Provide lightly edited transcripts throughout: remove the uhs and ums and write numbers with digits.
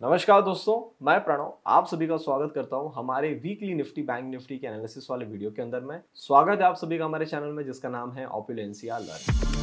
नमस्कार दोस्तों, मैं प्रणव आप सभी का स्वागत करता हूं हमारे वीकली निफ्टी बैंक निफ्टी के एनालिसिस वाले वीडियो के अंदर में। स्वागत है आप सभी का हमारे चैनल में जिसका नाम है ऑपुलेंसिया लर्न।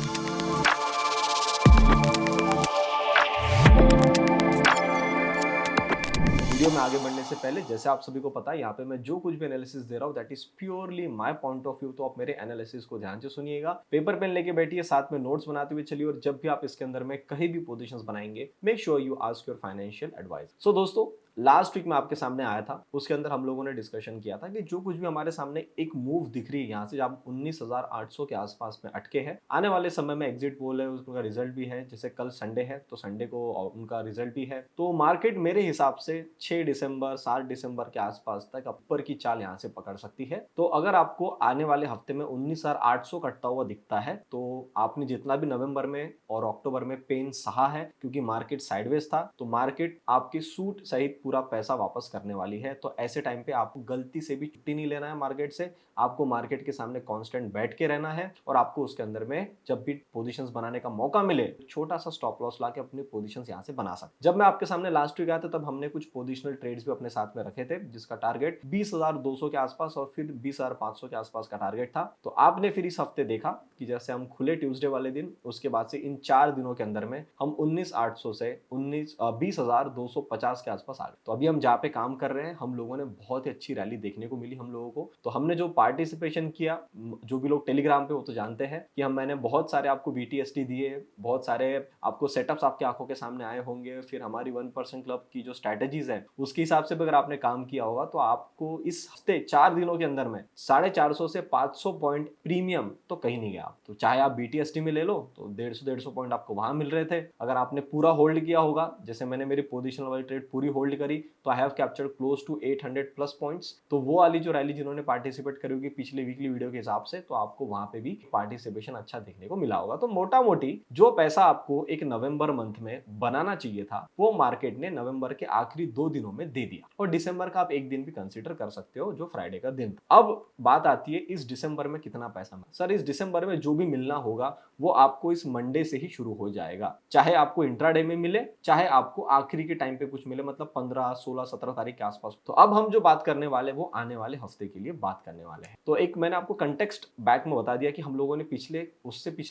वीडियो में आगे बढ़ने से पहले जैसे आप सभी को पता है यहाँ पे मैं जो कुछ भी एनालिसिस दे रहा हूँ that is purely my point of view. तो आप मेरे एनालिसिस को ध्यान से सुनिएगा, पेपर पेन लेके बैठिए, साथ में नोट्स बनाते हुए चलिए और जब भी आप इसके अंदर में कहीं भी पोजीशंस बनाएंगे make sure you ask your financial advice. So दोस्तों, लास्ट वीक में आपके सामने आया था, उसके अंदर हम लोगों ने डिस्कशन किया था कि जो कुछ भी हमारे सामने एक मूव दिख रही है यहाँ से, जब 19,800 के आसपास में अटके हैं, आने वाले समय में एग्जिट पोल है, उसका रिजल्ट भी है। जैसे कल संडे है तो संडे को उनका रिजल्ट भी है। तो मार्केट मेरे हिसाब से 6 दिसंबर 7 दिसंबर के आसपास तक ऊपर की चाल यहाँ से पकड़ सकती है। तो अगर आपको आने वाले हफ्ते में 19,800 कटता हुआ दिखता है तो आपने जितना भी नवंबर में और अक्टूबर में पेन सहा है, क्योंकि मार्केट साइडवेज था, तो मार्केट आपके सूट सहित पूरा पैसा वापस करने वाली है। तो ऐसे टाइम पे आपको गलती से भी छुट्टी नहीं लेना है मार्केट से, आपको मार्केट के सामने कांस्टेंट बैठ के रहना है और आपको उसके अंदर में जब भी पोजीशंस बनाने का मौका मिले छोटा सा स्टॉप लॉस लाके अपनी पोजीशंस यहां से बना सकते। जब मैं आपके सामने लास्ट वीक आया था तब हमने कुछ पोजिशनल ट्रेड्स भी अपने साथ में रखे थे जिसका टारगेट 20,200 के आसपास और फिर 20,500 के आसपास का टारगेट था। तो आपने फिर इस हफ्ते देखा कि जैसे हम खुले ट्यूसडे वाले दिन, उसके बाद से इन 4 दिनों के अंदर में हम 19,800 से 20,250 के आसपास आ गए। तो अभी हम जहाँ पे काम कर रहे हैं हम लोगों ने बहुत ही अच्छी रैली देखने को मिली हम लोगों को। तो हमने जो पार्टिसिपेशन किया, जो भी लोग टेलीग्राम पे वो तो जानते हैं कि मैंने बहुत सारे आपको BTST दिए, बहुत सारे आपको सेटअप्स आपकी आंखों के सामने आए होंगे। फिर हमारी 1% क्लब की जो स्ट्रेटेजीज है उसके हिसाब से भी अगर आपने काम किया होगा तो आपको इस हफ्ते 4 दिनों के अंदर में 450 से 500 पॉइंट प्रीमियम तो कहीं नहीं गया। तो चाहे आप BTST में ले लो तो 150 पॉइंट आपको वहां मिल रहे थे। अगर आपने पूरा होल्ड किया होगा, जैसे मैंने मेरी पोजिशनल वाली ट्रेड पूरी होल्ड करी, तो I have captured close to 800 plus points. तो वो वाली जो रैली जिन्होंने पार्टिसिपेट करी होगी पिछले वीकली वीडियो के हिसाब से, तो आपको वहां पे भी पार्टिसिपेशन अच्छा देखने को मिला होगा। तो मोटा मोटी जो पैसा आपको एक नवंबर मंथ में बनाना चाहिए था वो मार्केट ने नवंबर के आखिरी 2 दिनों में दे दिया। और दिसंबर का आप एक दिन भी कंसीडर कर सकते हो जो फ्राइडे का दिन था। अब बात आती है इस दिसंबर में कितना पैसा मिला। सर, इस दिसंबर में जो भी मिलना होगा वो आपको इस मंडे से ही शुरू हो जाएगा, चाहे आपको इंट्राडे में मिले चाहे आपको आखिरी के टाइम पे कुछ मिले, मतलब 15 16 17 तारीख के आसपास। तो अब हम जो बात करने वाले वो आने वाले हफ्ते के लिए बात करने वाले हैं। तो एक मैंने आपको कंटेक्स्ट बैक में बता दिया कि हम लोगों ने पिछले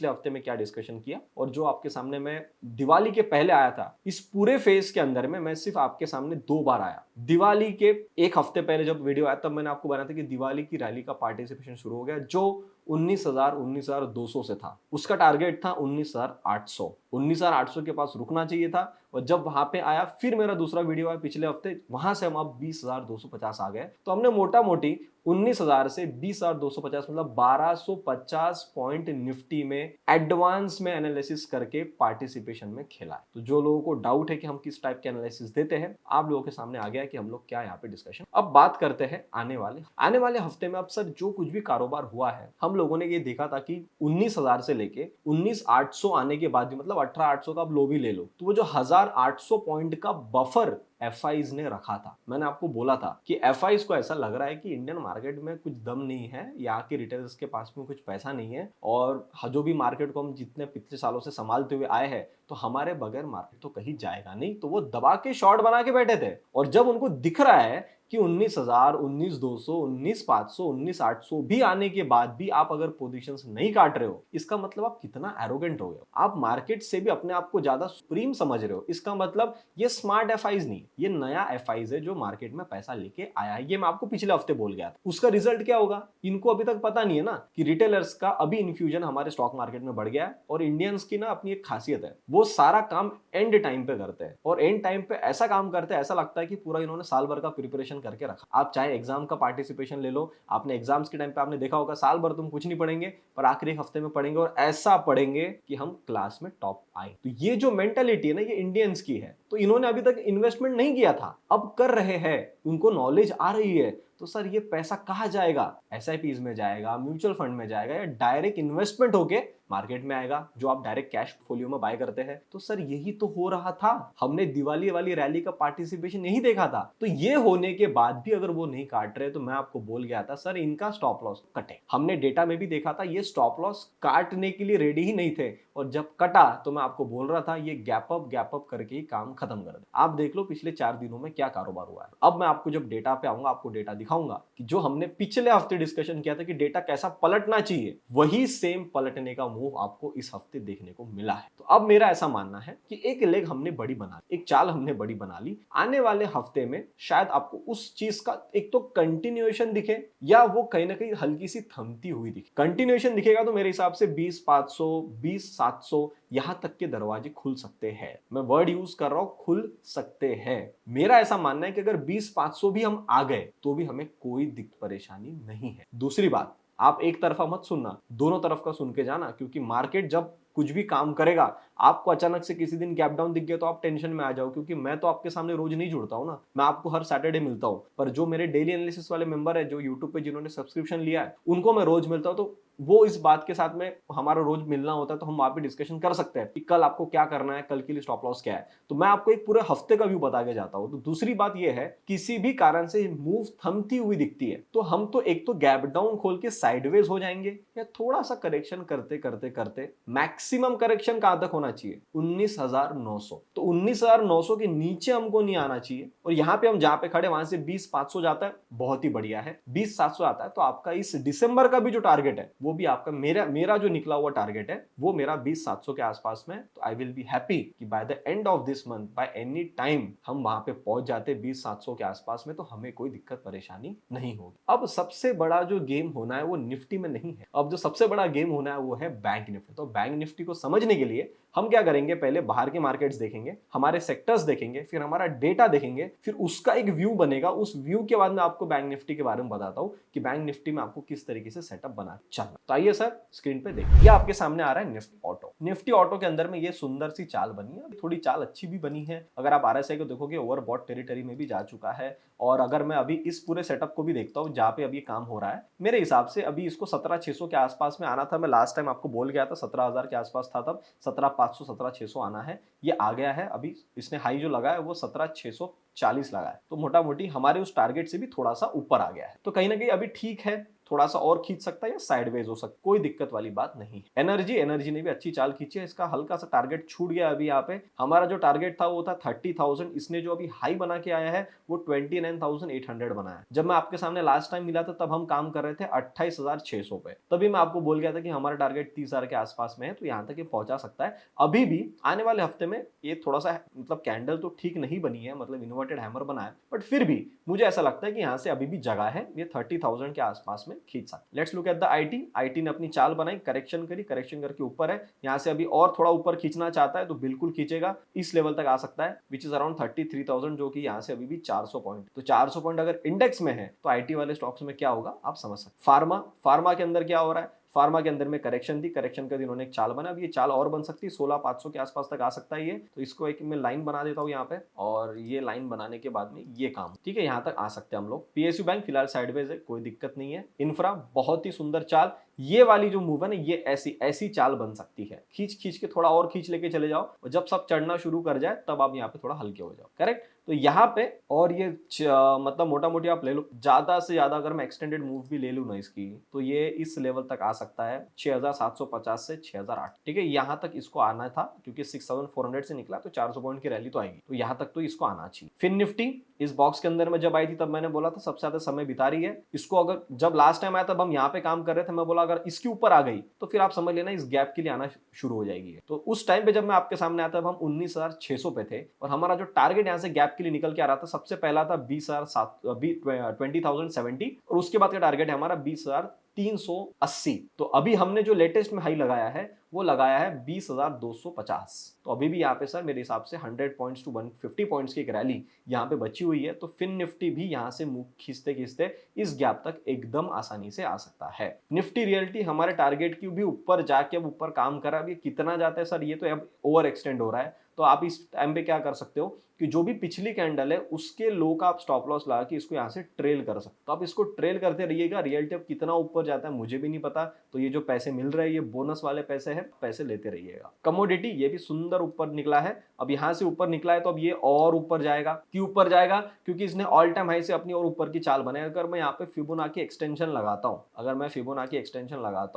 हफ्ते में क्या डिस्कशन किया, और जो आपके सामने मैं दिवाली के पहले आया था, इस पूरे फेज के अंदर में मैं सिर्फ आपके सामने 2 बार आया। दिवाली के एक हफ्ते पहले जब वीडियो आया तब मैंने आपको बताया था कि दिवाली की रैली का पार्टिसिपेशन शुरू हो गया, जो 19,200 से था। उसका टारगेट था 19,800। 19,800 के पास रुकना चाहिए था, और जब वहां पे आया फिर मेरा दूसरा वीडियो आया पिछले हफ्ते, वहां से हम अब 20,250 आ गए। तो हमने मोटा मोटी 19,000 से 20,250 मतलब 1,250 पॉइंट निफ्टी में एडवांस में एनालिसिस करके पार्टिसिपेशन में खेला है। तो जो लोगों को डाउट है कि हम किस टाइप के एनालिसिस देते हैं, आप लोगों के सामने आ गया कि हम लोग क्या यहाँ पे डिस्कशन। अब बात करते हैं आने वाले हफ्ते में। अब सर, जो कुछ भी कारोबार हुआ है हम लोगों ने ये देखा था कि 19,000 से लेके 19,800 आने के बाद भी, मतलब 18,800 का आप लो भी ले लो, तो वो जो 1,800 पॉइंट का बफर FIs ने रखा था, मैंने आपको बोला था कि FIs को ऐसा लग रहा है कि इंडियन मार्केट में कुछ दम नहीं है, यहाँ के रिटेलर्स के पास में कुछ पैसा नहीं है, और जो भी मार्केट को हम जितने पिछले सालों से संभालते हुए आए हैं तो हमारे बगैर मार्केट तो कहीं जाएगा नहीं। तो वो दबा के शॉर्ट बना के बैठे थे, और जब उनको दिख रहा है कि 19,000, 19,200, 19,500, 19,800 भी आने के बाद भी आप अगर पोजीशंस नहीं काट रहे हो, इसका मतलब आप कितना एरोगेंट हो गए हो। आप मार्केट से भी अपने आप को ज्यादा सुप्रीम समझ रहे हो। इसका मतलब ये स्मार्ट FIs नहीं, ये नया FIs है जो मार्केट में पैसा लेके आया है। ये मैं आपको पिछले हफ्ते बोल गया था। उसका रिजल्ट क्या होगा इनको अभी तक पता नहीं है ना, कि रिटेलर्स का अभी इन्फ्यूजन हमारे स्टॉक मार्केट में बढ़ गया है। और इंडियंस की ना अपनी एक खासियत है, वो सारा काम एंड टाइम पे करते हैं, और एंड टाइम पे ऐसा काम करते हैं ऐसा लगता है कि पूरा इन्होंने साल भर का प्रिपरेशन करके रखा। आप चाहे एग्जाम का पार्टिसिपेशन ले लो, आपने एग्जाम्स के टाइम पे आपने देखा होगा साल भर तुम कुछ नहीं पढ़ेंगे, पर आखिरी हफ्ते में पढ़ेंगे, और ऐसा पढ़ेंगे कि हम क्लास में टॉप आए। तो ये जो मेंटालिटी है ना, ये इंडियंस की है। तो इन्होंने अभी तक इन्वेस्टमेंट नहीं किया था, अब कर रहे हैं, उनको नॉलेज आ रही है। तो सर, ये पैसा कहां जाएगा? SIPs में जाएगा, म्यूचुअल फंड में जाएगा, या डायरेक्ट इन्वेस्टमेंट होके मार्केट में आएगा, जो आप डायरेक्ट कैश पोर्टफोलियो में बाय करते हैं। तो सर, यही तो हो रहा था। हमने दिवाली वाली रैली का पार्टिसिपेशन यही देखा था। तो ये होने के बाद भी अगर वो नहीं काट रहे, तो मैं आपको बोल गया था सर, इनका स्टॉप लॉस कटे। हमने डेटा में भी देखा था, ये स्टॉप लॉस काटने के लिए रेडी ही नहीं थे। और जब कटा तो मैं आपको बोल रहा था ये गैप अप करके ही काम खत्म कर दे। आप देख लो पिछले 4 दिनों में क्या कारोबार हुआ है। अब मैं आपको जब डेटा पे आऊंगा आपको डेटा दिखाऊंगा कि जो हमने पिछले हफ्ते डिस्कशन किया था कि डेटा कैसा पलटना चाहिए, वही सेम पलटने का मूव आपको इस हफ्ते देखने को मिला है। तो अब मेरा ऐसा मानना है कि एक लेग हमने बड़ी बना ली, एक चाल हमने बड़ी बना ली। आने वाले हफ्ते में शायद आपको उस चीज का एक तो कंटिन्यूएशन दिखे या वो कहीं ना कहीं हल्की सी थमती हुई दिखे। कंटिन्यूएशन दिखेगा तो मेरे हिसाब से 20,500 20,700 यहां तक के दरवाजे खुल सकते हैं। मैं वर्ड यूज कर रहा हूं, खुल सकते हैं। मेरा ऐसा मानना है कि अगर 20,500 भी हम आ गए तो भी हमें कोई दिक्कत परेशानी नहीं है। दूसरी बात, आप एक तरफा मत सुनना, दोनों तरफ का सुन के जाना, क्योंकि मार्केट जब कुछ भी काम करेगा, आपको अचानक से किसी दिन गैप डाउन दिख गया तो आप टेंशन में आ जाओ, क्योंकि मैं तो आपके सामने रोज नहीं जुड़ता हूं ना, मैं आपको हर सैटरडे मिलता हूं। पर जो मेरे डेली एनालिसिस वाले मेंबर है, जो यूट्यूब पे जिन्होंने सब्सक्रिप्शन लिया है, उनको मैं रोज मिलता हूं, तो वो इस बात के साथ में हमारा रोज मिलना होता है, तो हम वहां पे डिस्कशन कर सकते हैं कि कल आपको क्या करना है, कल के लिए स्टॉप लॉस क्या है। तो मैं आपको एक पूरे हफ्ते का व्यू बता के जाता हूं। तो दूसरी बात यह है, किसी भी कारण से मूव थमती हुई दिखती है तो हम तो एक तो गैप डाउन खोल के साइडवेज हो जाएंगे, या थोड़ा सा करेक्शन करते करते करते मैक्सिमम करेक्शन कहां तक होना चाहिए, 19,900। तो 19,900 के नीचे हमको नहीं आना चाहिए। और यहां पे हम जहां पे खड़े वहां से 20,500 जाता है, बहुत ही बढ़िया है। 20,700 आता है तो आपका इस दिसंबर का भी जो टारगेट है वो भी आपका, मेरा जो निकला हुआ टारगेट है वो मेरा 20,700 के आसपास में। तो आई विल बी हैप्पी कि by the end of this month, by any time हम वहां पे पहुंच जाते 20,700 के आसपास में, तो हमें कोई दिक्कत परेशानी नहीं होगी। अब सबसे बड़ा जो गेम होना है वो निफ्टी में नहीं है। अब जो सबसे बड़ा गेम होना है वो है बैंक निफ्टी। तो बैंक निफ्टी को समझने के लिए हम क्या करेंगे, पहले बाहर के मार्केट्स देखेंगे, हमारे सेक्टर्स देखेंगे, फिर हमारा डेटा देखेंगे, फिर उसका एक व्यू बनेगा। उस व्यू के बाद मैं आपको बैंक निफ्टी के बारे में बताता हूं कि बैंक निफ्टी में आपको किस तरीके से सेटअप बना चलना। तो आइए सर स्क्रीन पे देखिए, ये आपके सामने आ रहा है निफ्टी ऑटो। निफ्टी ऑटो के अंदर में ये सुंदर सी चाल बनी है, थोड़ी चाल अच्छी भी बनी है। अगर आप आरएसआई को देखोगे ओवरबॉट टेरिटरी में भी जा चुका है। और अगर मैं अभी इस पूरे सेटअप को भी देखता हूं जहां पे अभी काम हो रहा है, मेरे हिसाब से अभी इसको 17,600 के आसपास में आना था। मैं लास्ट टाइम आपको बोल गया था 17,000 के आसपास था, तब 17,500 17,600 आना है। ये आ गया है। अभी इसने हाई जो लगा है वो 17,640 लगा है, तो मोटा मोटी हमारे उस टारगेट से भी थोड़ा सा ऊपर आ गया है। तो कहीं ना कहीं अभी ठीक है, थोड़ा सा और खींच सकता है या साइडवेज हो सकता है, कोई दिक्कत वाली बात नहीं है। एनर्जी ने भी अच्छी चाल खींची है। इसका हल्का सा टारगेट छूट गया अभी। यहाँ पे हमारा जो टारगेट था वो था 30,000। इसने जो अभी हाई बना के आया है वो 29,800 बनाया। जब मैं आपके सामने लास्ट टाइम मिला था तब हम काम कर रहे थे 28,600 पे। तभी मैं आपको बोल गया था कि हमारा टारगेट 30,000 के आसपास में है, तो यहाँ तक ये पहुंचा सकता है। अभी भी आने वाले हफ्ते में ये थोड़ा सा मतलब कैंडल तो ठीक नहीं बनी है, मतलब इन्वर्टेड हैमर बना है, बट फिर भी मुझे ऐसा लगता है कि यहाँ से अभी भी जगह है, ये 30,000 के आसपास में खींच सकता है। Let's look at the IT ने अपनी चाल बनाई, करेक्शन करी, करेक्शन करके ऊपर है। यहाँ से अभी और थोड़ा ऊपर खींचना चाहता है तो बिल्कुल खींचेगा, इस लेवल तक आ सकता है, विच इज अराउंड 33,000, जो कि यहाँ से अभी भी 400 पॉइंट। तो 400 पॉइंट अगर इंडेक्स में है तो आईटी वाले स्टॉक्स में क्या होगा आप समझ सकते। फार्मा के अंदर क्या हो रहा है, फार्मा के अंदर में करेक्शन थी, करेक्शन का इन्होंने एक चाल बना। अब ये चाल और बन सकती है, 16,500 के आसपास तक आ सकता है ये। तो इसको एक मैं लाइन बना देता हूँ यहाँ पे, और ये लाइन बनाने के बाद में ये काम ठीक है, यहाँ तक आ सकते हैं हम लोग। पीएसयू बैंक फिलहाल साइडवेज है, कोई दिक्कत नहीं है। इंफ्रा बहुत ही सुंदर चाल, ये वाली जो मूव है ना, ये ऐसी ऐसी चाल बन सकती है। खींच खींच के थोड़ा और खींच लेके चले जाओ, और जब सब चढ़ना शुरू कर जाए तब आप यहाँ पे थोड़ा हल्के हो जाओ। करेक्ट। तो यहाँ पे और ये मतलब मोटा मोटी आप ले लो, ज्यादा से ज्यादा अगर मैं एक्सटेंडेड मूव भी ले लूँ ना इसकी, तो ये इस लेवल तक आ सकता है 6,750 से 6,008। ठीक है, यहाँ तक इसको आना था, क्योंकि 6,400 से निकला तो 400 पॉइंट की रैली तो आएगी, तो यहाँ तक तो इसको आना चाहिए। फिर निफ्टी इस बॉक्स के अंदर में जब आई थी तब मैंने बोला था सबसे ज्यादा समय बिता रही है। इसको अगर जब लास्ट टाइम आया तब हम यहाँ पे काम कर रहे थे, मैं बोला अगर इसके ऊपर आ गई तो फिर आप समझ लेना इस गैप के लिए आना शुरू हो जाएगी। तो उस टाइम पे जब मैं आपके सामने आता, तब हम 19,600 पे थे, और हमारा जो टारगेट यहाँ से गैप के लिए निकल के आ रहा था, सबसे पहला था 20,070, और उसके बाद का टारगेट है हमारा 20,380। तो अभी हमने जो लेटेस्ट में हाई लगाया है वो लगाया है 20,250। तो अभी भी यहाँ पे सर मेरे हिसाब से 100 पॉइंट्स टू 150 पॉइंट्स की एक रैली यहाँ पे बची हुई है। तो फिन निफ्टी भी यहाँ से मुंह खींचते खींचते इस गैप तक एकदम आसानी से आ सकता है। निफ्टी रियलिटी हमारे टारगेट की भी ऊपर जाके अब ऊपर काम कर रहा है। अब ये कितना जाता है सर, ये तो अब ओवर एक्सटेंड हो रहा है। तो आप इस टाइम पे क्या कर सकते हो कि जो भी पिछली कैंडल है उसके लो का आप स्टॉप लॉस लगा के इसको यहाँ से ट्रेल कर सकते हो। तो आप इसको ट्रेल करते रहिएगा। रियलिटी अब कितना ऊपर जाता है मुझे भी नहीं पता। तो ये जो पैसे मिल रहे हैं ये बोनस वाले पैसे हैं, पैसे लेते रहिएगा। कमोडिटी ये भी सुंदर ऊपर निकला है, अब यहां से ऊपर निकला है तो अब ये और ऊपर जाएगा। क्यों ऊपर जाएगा? क्योंकि इसने ऑल टाइम हाई से अपनी और ऊपर की चाल बनाई। अगर मैं यहाँ पे फिबोनाची एक्सटेंशन लगाता हूं,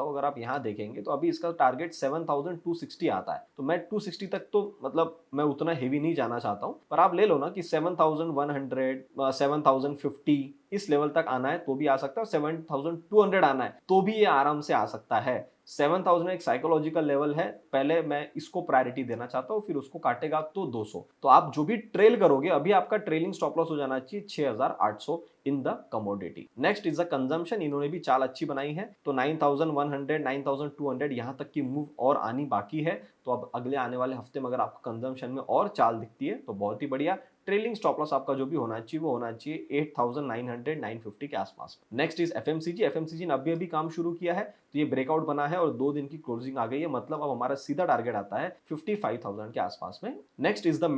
अगर आप यहाँ देखेंगे तो अभी इसका टारगेट 7260 आता है। तो मैं 260 तक तो मतलब मैं उतना हेवी नहीं जाना चाहता हूं, पर आप ले लो ना कि 7100 7050 इस लेवल तक आना है तो भी आ सकता है, 7200 आना है तो भी ये आराम से आ सकता है। 7000 एक साइकोलॉजिकल लेवल है, पहले मैं इसको प्रायोरिटी देना चाहता हूं, फिर उसको काटेगा तो 200। तो आप जो भी ट्रेल करोगे, अभी आपका ट्रेलिंग स्टॉप लॉस हो जाना चाहिए 6800 in the commodity. Next is the consumption, इन्होंने भी चाल अच्छी बनाई है, तो 9100 9200 यहां तक की मूव और आनी बाकी है। तो अब अगले आने वाले हफ्ते में अगर आपको कंजम्पशन में और चाल दिखती है तो बहुत ही बढ़िया। ट्रेलिंग स्टॉप लॉस आपका जो भी होना चाहिए वो होना चाहिए 8900 950 के आसपास। नेक्स्ट इज एफएमसीजी ने अभी काम शुरू किया है, तो ये ब्रेकआउट बना है और 2 दिन की क्लोजिंग आ गई है, मतलब अब हमारा सीधा टारगेट आता है 55,000 के आसपास में। नेक्स्ट इज द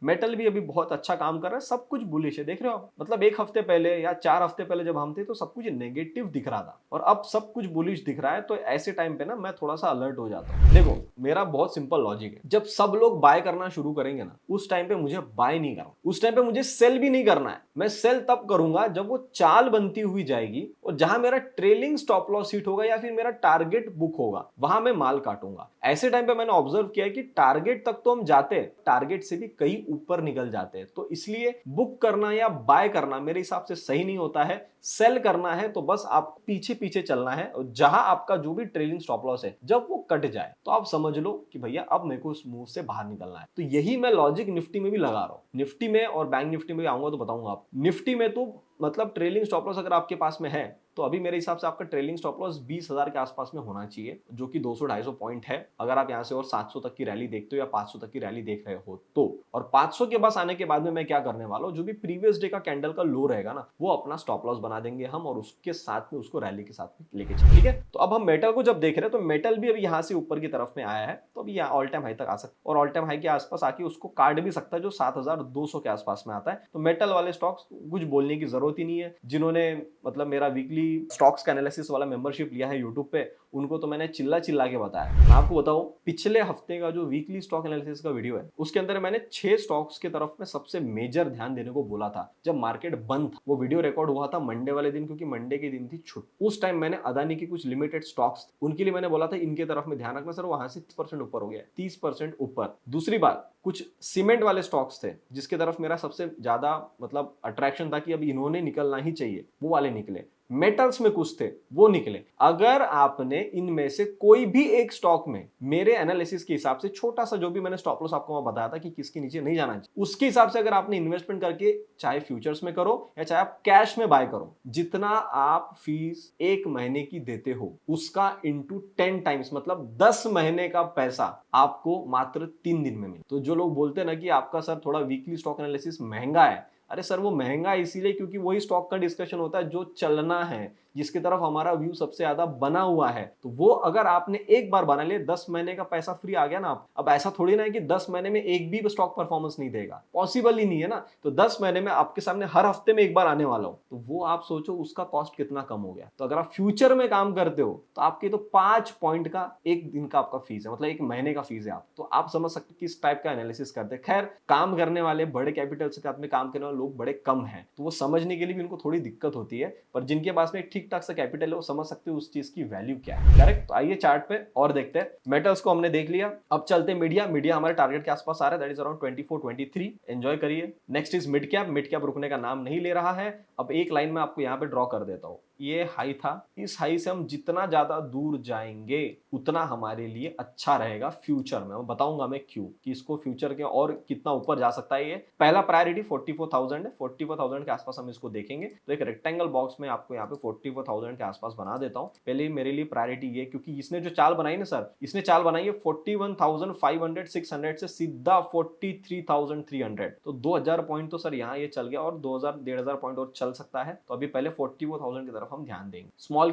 मेटल भी अभी बहुत अच्छा काम कर रहा है, सब कुछ बुलिश है, देख रहे हो आप। मतलब 1 हफ्ते पहले या 4 हफ्ते पहले जब हम थे तो सब कुछ नेगेटिव दिख रहा था और अब सब कुछ बुलिश दिख रहा है। तो ऐसे टाइम पे ना मैं थोड़ा सा अलर्ट हो जाता हूँ। देखो मेरा बहुत सिंपल लॉजिक है, जब सब लोग बाय करना शुरू करेंगे ना, उस टाइम पे मुझे बाय नहीं करना, उस टाइम पे मुझे सेल भी नहीं करना है। मैं सेल तब करूंगा जब वो चाल बनती हुई जाएगी और जहां मेरा ट्रेलिंग स्टॉप लॉस हिट होगा या फिर मेरा टारगेट बुक होगा, वहां मैं माल काटूंगा। ऐसे टाइम पे मैंने ऑब्जर्व किया कि टारगेट तक तो हम जाते हैं, टारगेट से भी कहीं ऊपर निकल जाते हैं। तो इसलिए बुक करना या बाय करना मेरे हिसाब से सही नहीं होता है। सेल करना है तो बस आपको पीछे पीछे चलना है, और जहां आपका जो भी ट्रेलिंग स्टॉप लॉस है जब वो कट जाए तो आप समझ लो कि भैया अब मेरे को उस मूव से बाहर निकलना है। तो यही मैं लॉजिक निफ्टी में भी लगा रहा हूं। निफ्टी में और बैंक निफ्टी में भी आऊंगा तो बताऊंगा आप। निफ्टी में तो मतलब ट्रेलिंग स्टॉप लॉस अगर आपके पास में है तो अभी मेरे हिसाब से आपका ट्रेलिंग स्टॉप लॉस 20,000 के आसपास में होना चाहिए, जो कि 200-250 पॉइंट है। अगर आप यहां से और 700 तक की रैली देखते हो या 500 तक की रैली देख रहे हो तो, और 500 के पास आने के बाद में मैं क्या करने वाला हूं, जो भी प्रीवियस डे का कैंडल का लो रहेगा ना, वो अपना स्टॉप लॉस बना देंगे हम और उसके साथ में उसको रैली के साथ में लेके चलेंगे। ठीक है, तो अब हम मेटल को जब देख रहे हैं तो मेटल भी अभी यहां से ऊपर की तरफ में आया है, तो अभी यहाँ ऑल टाइम हाई तक आ सकता है और ऑल टाइम हाई के आसपास आके उसको काट भी सकता है, जो 7200 के आसपास में आता है। तो मेटल वाले स्टॉक्स कुछ बोलने की जरूरत ही नहीं है। जिन्होंने मतलब मेरा वीकली स्टॉक्स का एनालिसिस वाला मेंबरशिप लिया है यूट्यूब पे, उनको तो मैंने चिल्ला चिल्ला के बताया। मैं आपको बताऊं, पिछले हफ्ते का जो वीकली स्टॉक एनालिसिस का वीडियो है उसके अंदर मैंने 6 स्टॉक्स की तरफ में सबसे मेजर ध्यान देने को बोला था जब मार्केट बंद था। वो वीडियो रिकॉर्ड हुआ था मंडे वाले दिन, क्योंकि मंडे के दिन थी छुट्टी। उस टाइम मैंने अदानी की कुछ लिमिटेड स्टॉक्स उनके लिए मैंने बोला था इनके तरफ में ध्यान रखना सर, वहां से 30% ऊपर हो गया, 30% ऊपर। दूसरी बात, कुछ सीमेंट वाले स्टॉक्स थे जिसके तरफ मेरा सबसे ज्यादा मतलब अट्रैक्शन था कि अब इन्होंने निकलना ही चाहिए, वो वाले निकले। मेटल्स में कुछ थे वो निकले। अगर आपने इनमें से कोई भी एक स्टॉक में मेरे एनालिसिस के हिसाब से छोटा सा जो भी मैंने स्टॉप लॉस आपको बताया था कि किसके नीचे नहीं जाना चाहिए, उसके हिसाब से अगर आपने इन्वेस्टमेंट करके चाहे फ्यूचर्स में करो या चाहे आप कैश में बाय करो, जितना आप फीस 1 महीने की देते हो उसका इंटू 10 टाइम्स, मतलब 10 महीने का पैसा आपको मात्र 3 दिन में मिले। तो जो लोग बोलते हैं ना कि आपका सर थोड़ा वीकली स्टॉक एनालिसिस महंगा है, अरे सर वो महंगा इसीलिए क्योंकि वही स्टॉक का डिस्कशन होता है जो चलना है, जिसकी तरफ हमारा व्यू सबसे ज्यादा बना हुआ है। तो वो अगर आपने एक बार बना लिया, 10 महीने का पैसा फ्री आ गया ना। अब ऐसा थोड़ी ना है कि 10 महीने में एक भी स्टॉक परफॉर्मेंस नहीं देगा, पॉसिबल ही नहीं है ना। तो 10 महीने में आपके सामने हर हफ्ते में एक बार आने वाला हो, तो वो आप सोचो उसका कॉस्ट कितना कम हो गया। तो अगर आप फ्यूचर में काम करते हो तो आपके तो 5 पॉइंट का एक दिन का आपका फीस है, मतलब 1 महीने का फीस है। आप तो आप समझ सकते किस टाइप का एनालिसिस करते हैं। खैर, काम करने वाले बड़े कैपिटल के साथ में काम करने वाले लोग बड़े कम हैं, तो वो समझने के लिए भी उनको थोड़ी दिक्कत होती है, पर जिनके पास में एक ठीक ठाक सा कैपिटल है वो समझ सकते हैं उस चीज की वैल्यू क्या है। करेक्ट। तो आइए चार्ट पे और देखते हैं। मेटल्स को हमने देख लिया, अब चलते हैं मीडिया हमारे टारगेट के आसपास आ रहा है, दैट इज अराउंड 24-23। एंजॉय करिए। नेक्स्ट इज मिड कैप रुकने का नाम नहीं ले रहा है। अब एक लाइन में आपको यहाँ पे ड्रॉ कर देता हूँ, ये हाई था, इस हाई से हम जितना ज्यादा दूर जाएंगे उतना हमारे लिए अच्छा रहेगा फ्यूचर में। बताऊंगा मैं क्यों, कि इसको फ्यूचर के और कितना ऊपर जा सकता है। ये पहला प्रायोरिटी 44,000 है, 44,000 के आसपास हम इसको देखेंगे। तो एक रेक्टेंगल बॉक्स में आपको यहाँ पे 44,000 के आसपास बना देता हूँ। पहले मेरे लिए प्रायोरिटी ये, क्योंकि इसने जो चाल बनाई ना सर, इसने चाल बनाई है 41,500 600 से सीधा 43,300। तो 2,000 पॉइंट तो सर यहाँ ये चल गया और 2,000-1,500 पॉइंट और चल सकता है। तो अभी पहले 44,000 की तरफ हम ध्यान देंगे। स्मॉल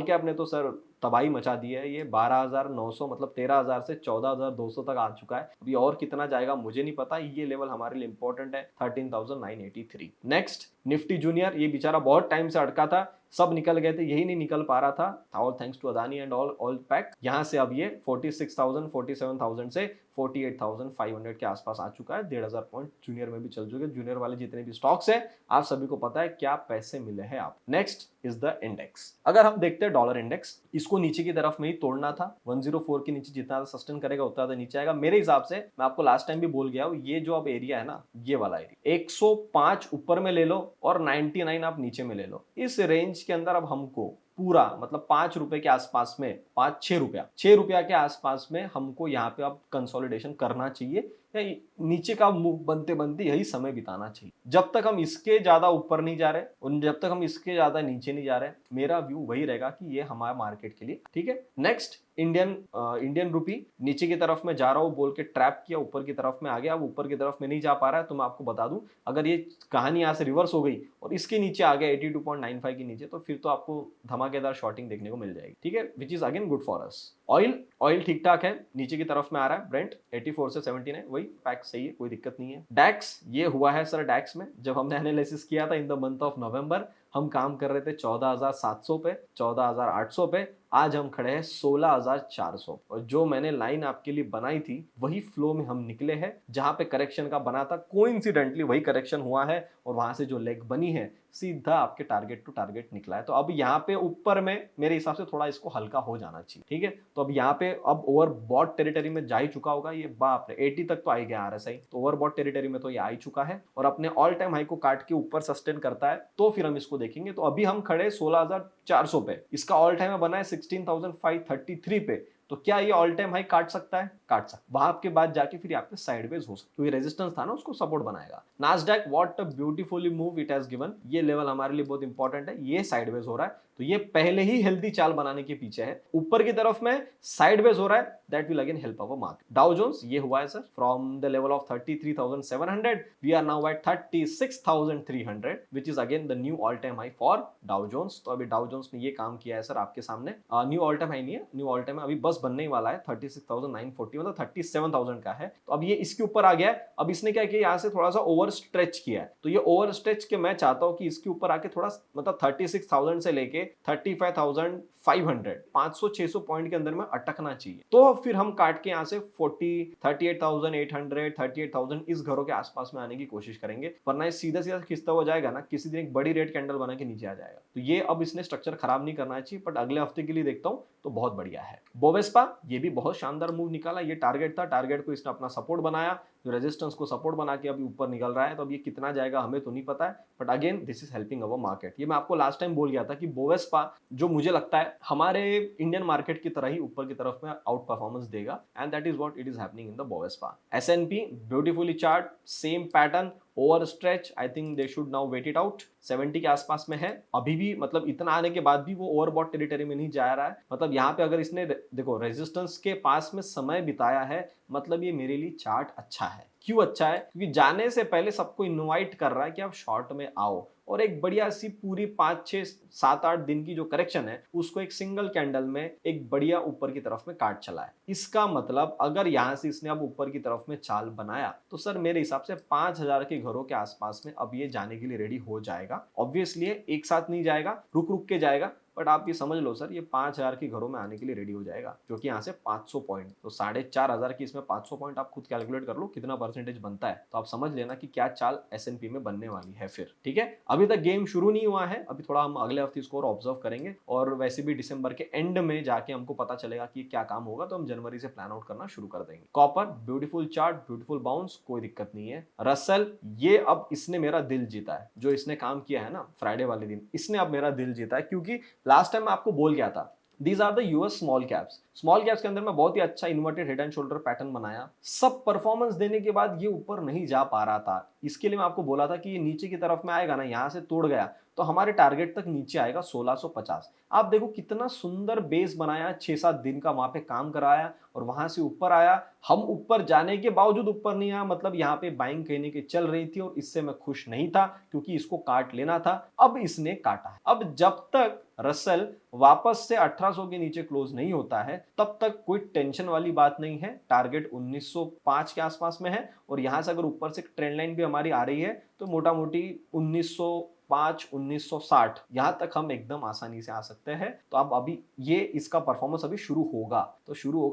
कैप ने तो सर तबाही मचा दी है। ये 12,900 मतलब 13,000 से 14,200 तक आ चुका है। अभी और कितना जाएगा मुझे नहीं पता। ये लेवल हमारे लिए इंपॉर्टेंट है 13,983। नेक्स्ट निफ्टी जूनियर, ये बेचारा बहुत टाइम से अटका था सब निकल गए थे, यही नहीं निकल पा रहा था, all thanks to Adani and all pack. यहाँ से अब ये 46,000 47,000 से 48,500 के आसपास आ चुका है। 1,500 पॉइंट जूनियर में भी चल चुके। जूनियर वाले जितने भी स्टॉक्स है आप सभी को पता है क्या पैसे मिले हैं आप। Next is the index. अगर हम देखते हैं डॉलर इंडेक्स, इसको नीचे की तरफ में ही तोड़ना था। 104 के नीचे जितना सस्टेन करेगा उतना ज्यादा नीचे आएगा मेरे हिसाब से। मैं आपको लास्ट टाइम भी बोल गया हूं, ये जो अब एरिया है ना, ये वाला एरिया 105 ऊपर में ले लो और 99 आप नीचे में ले लो। इस रेंज के अंदर अब हमको पूरा मतलब 5 रुपए के आसपास में, 6 रुपया के आसपास में हमको यहाँ पे अब कंसोलिडेशन करना चाहिए या नीचे का मुंह बनते बनते यही समय बिताना चाहिए। जब तक हम इसके ज्यादा ऊपर नहीं जा रहे और जब तक हम इसके ज्यादा नीचे नहीं जा रहे, मेरा व्यू वही रहेगा कि ये हमारा मार्केट के लिए ठीक है। नेक्स्ट इंडियन रुपी नीचे की तरफ में जा रहा हूं बोल के ट्रैप किया, ऊपर की तरफ में आ गया। अब ऊपर की तरफ में नहीं जा पा रहा है तो मैं आपको बता दूं, अगर ये कहानी यहाँ से रिवर्स हो गई और इसके नीचे आ गया 82.95 के नीचे, तो फिर तो आपको धमाकेदार शॉर्टिंग देखने को मिल जाएगी, ठीक है, विच is again good for us. Oil ठीक ठाक है, नीचे की तरफ में आ रहा है। ब्रेंट 84 से 79 वही पैक सही है, कोई दिक्कत नहीं है। डैक्स ये हुआ है सर, डैक्स में जब हमने एनालिसिस किया था इन द मंथ ऑफ नवंबर, हम काम कर रहे थे 14,700 पे, 14,800 पे। आज हम खड़े हैं 16,400 और जो मैंने लाइन आपके लिए बनाई थी वही फ्लो में हम निकले हैं। जहां पे करेक्शन का बना था कोइंसिडेंटली वही करेक्शन हुआ है और वहां से जो लेग बनी है सीधा आपके टारगेट टू टारगेट निकला है। तो अब यहाँ पे ऊपर में मेरे हिसाब से थोड़ा इसको हल्का हो जाना चाहिए, ठीक है। तो अब यहाँ पे अब ओवरबॉट टेरिटरी में जा ही चुका होगा ये, बाप रे 80 तक तो आ ही गया RSI, तो ओवरबॉट टेरिटरी में तो ये आ ही चुका है और अपने ऑल टाइम हाई को काट के ऊपर सस्टेन करता है तो फिर हम इसको देखेंगे। तो अभी हम खड़े 16,400 पे, इसका ऑल टाइम बना है 16,533 पे। तो क्या ये ऑल टाइम हाई काट सकता है? काट सकता, वहां के बाद जाके फिर यहाँ पे साइडवेज हो सकता है। तो ये रेजिस्टेंस था ना, उसको सपोर्ट बनाएगा। Nasdaq what a beautifully move it has given, ये लेवल हमारे लिए बहुत इंपॉर्टेंट है। ये साइडवेज हो रहा है तो ये पहले ही हेल्दी चाल बनाने के पीछे है। ऊपर की तरफ में साइडवेज हो रहा है, that will again help our market. Dow Jones ये हुआ है sir, from the level of 33,700 we are now at 36,300 which is again the new all time high for Dow Jones. तो अभी डाउ जोन्स ने ये काम किया है सर आपके सामने। न्यू ऑल टाइम हाई नहीं है, न्यू ऑल टाइम अभी बस बनने ही वाला है। 36,940 मतलब 37,000 का है। तो अब ये इसके ऊपर आ गया है। अब इसने क्या किया, यहाँ से थोड़ा सा ओवर स्ट्रेच किया है। तो ये ओवर स्ट्रेच के मैं चाहता हूं कि इसके ऊपर आके थोड़ा मतलब 36,000 से लेके 35,500 500-600 पॉइंट के अंदर में अटकना चाहिए। तो फिर हम काट के यहाँ से 38,800 38,000 इस घरों के आसपास में आने की कोशिश करेंगे, वरना सीधा सीधा खिसता हो जाएगा ना, किसी दिन एक बड़ी रेड कैंडल बना के नीचे आ जाएगा। तो ये अब इसने स्ट्रक्चर खराब नहीं करना चाहिए, बट अगले हफ्ते के लिए देखता हूं तो बहुत बढ़िया है। बोवेस्पा ये भी बहुत शानदार मूव निकाला। ये टारगेट था, टारगेट को इसने अपना सपोर्ट बनाया, जो रेजिस्टेंस को सपोर्ट बना के अभी ऊपर निकल रहा है। तो अब ये कितना जाएगा हमें तो नहीं पता है, but again this is helping our market. ये मैं आपको लास्ट टाइम बोल गया था कि बोवेस्पा जो मुझे लगता है हमारे इंडियन मार्केट की तरह ही ऊपर की तरफ में आउट परफॉर्मेंस देगा, and that is what it is happening in the Bovespa. S&P beautifully chart, same pattern, over stretch. I think they should now wait it out. 70 के आसपास में है अभी भी, मतलब इतना आने के बाद भी वो ओवरबॉट टेरिटरी में नहीं जा रहा है। मतलब यहाँ पे अगर इसने देखो रेजिस्टेंस के पास में समय बिताया है, मतलब ये मेरे लिए चार्ट अच्छा है। क्यों अच्छा है? क्योंकि जाने से पहले सबको इनवाइट कर रहा है कि आप शॉर्ट में आओ, और एक बढ़िया सी पूरी 5-6-7-8 दिन की जो करेक्शन है उसको एक सिंगल कैंडल में एक बढ़िया ऊपर की तरफ में काट चला है। इसका मतलब अगर यहां से इसने अब ऊपर की तरफ में चाल बनाया तो सर मेरे हिसाब से 5,000 के घरों के आसपास में अब ये जाने के लिए रेडी हो जाएगा। ऑब्वियसली एक साथ नहीं जाएगा, रुक रुक के जाएगा, बट आप ये समझ लो सर ये 5,000 के घरों में आने के लिए रेडी हो जाएगा, जो कि यहाँ से 500 पॉइंट, तो 4,500 की इसमें 500 पॉइंट आप खुद कैलकुलेट कर लो कितना परसेंटेज बनता है। तो आप समझ लेना कि क्या चाल S&P में बनने वाली है फिर, ठीक है। अभी तक गेम शुरू नहीं हुआ है, अभी थोड़ा हम अगले हफ्ते इसको ऑब्जर्व करेंगे, और वैसे भी दिसंबर के एंड में जाके हमको पता चलेगा कि क्या काम होगा, तो हम जनवरी से प्लान आउट करना शुरू कर देंगे। Copper beautiful chart, beautiful bounce, कोई दिक्कत नहीं है। रसल ये अब इसने मेरा दिल जीता है, जो इसने काम किया है ना फ्राइडे वाले दिन, इसने अब मेरा दिल जीता है। क्योंकि लास्ट टाइम मैं आपको बोल गया था these are the US small caps. Small caps के अंदर मैं बहुत ही अच्छा inverted head and shoulder pattern बनाया। सब परफॉर्मेंस देने के बाद ये ऊपर नहीं जा पा रहा था। इसके लिए मैं आपको बोला था कि ये नीचे की तरफ में आएगा ना, यहां से तोड़ गया तो हमारे टारगेट तक नीचे आएगा 1650। आप देखो कितना सुंदर बेस बनाया, 6-7 दिन का वहां पे काम कराया और वहां से ऊपर आया। हम ऊपर जाने के बावजूद ऊपर नहीं आया, मतलब यहाँ पे बाइंग कहने की चल रही थी और इससे मैं खुश नहीं था क्योंकि इसको काट लेना था। अब इसने काटा है। अब जब तक रसल वापस से 1800 के नीचे क्लोज नहीं होता है तब तक कोई टेंशन वाली बात नहीं है। टारगेट 1905 के आसपास में है और यहां से अगर ऊपर से ट्रेंड लाइन भी हमारी आ रही है तो मोटा मोटी 5/1960 यहाँ तक हम एकदम आसानी से आ सकते हैं। तो अब अभी ये इसका परफॉर्मेंस अभी शुरू होगा,